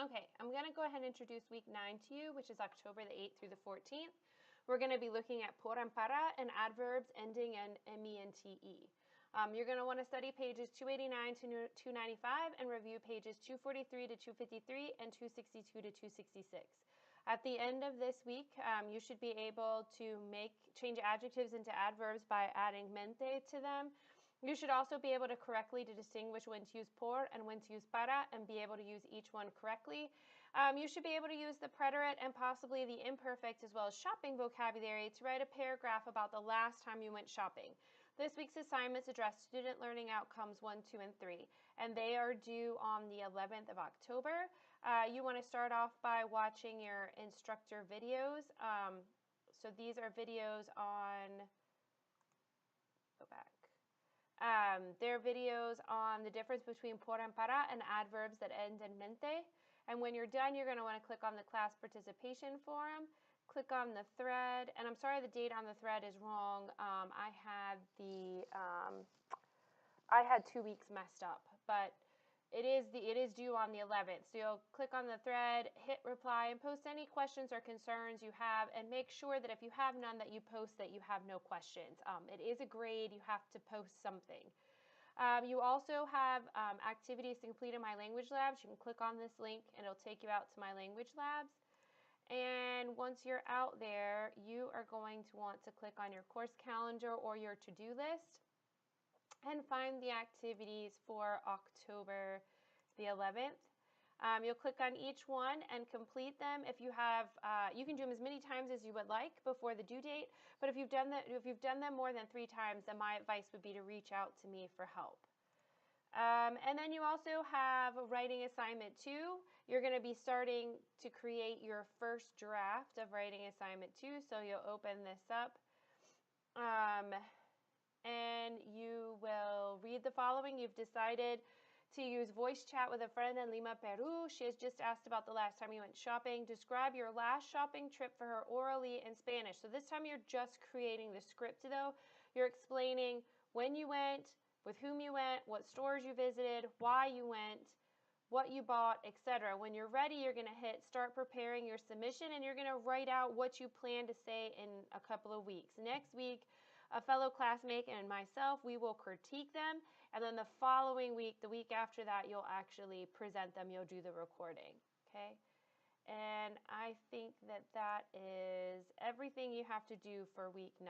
Okay, I'm going to go ahead and introduce week 9 to you, which is October the 8th through the 14th. We're going to be looking at por and para and adverbs ending in me. You're going to want to study pages 289 to 295 and review pages 243 to 253 and 262 to 266. At the end of this week, you should be able to change adjectives into adverbs by adding mente to them. You should also be able to correctly distinguish when to use por and when to use para and be able to use each one correctly. You should be able to use the preterite and possibly the imperfect as well as shopping vocabulary to write a paragraph about the last time you went shopping. This week's assignments address student learning outcomes 1, 2, and 3, and they are due on the 11th of October. You want to start off by watching your instructor videos. So these are videos on, go back. There are videos on the difference between por and para and adverbs that end in mente. And when you're done, you're going to want to click on the class participation forum, click on the thread, and I'm sorry the date on the thread is wrong. I had 2 weeks messed up, but it is due on the 11th. So you'll click on the thread, hit reply, and post any questions or concerns you have, and make sure that if you have none that you post that you have no questions. It is a grade. You have to post something. You also have activities to complete in My Language Labs. You can click on this link, and it'll take you out to My Language Labs. And once you're out there, you are going to want to click on your course calendar or your to-do list and find the activities for October the 11th. You'll click on each one and complete them. If you have, you can do them as many times as you would like before the due date. But if you've done them more than 3 times, then my advice would be to reach out to me for help. And then you also have a writing assignment 2. You're going to be starting to create your first draft of writing assignment 2. So you'll open this up. And you will read the following. You've decided to use voice chat with a friend in Lima, Peru. She has just asked about the last time you went shopping. Describe your last shopping trip for her orally in Spanish. So this time you're just creating the script though. You're explaining when you went, with whom you went, what stores you visited, why you went, what you bought, etc. When you're ready, you're going to hit start preparing your submission, and you're going to write out what you plan to say in a couple of weeks. Next week, a fellow classmate and myself, we will critique them, and then the following week, the week after that, you'll actually present them. You'll do the recording, okay? And I think that is everything you have to do for week 9.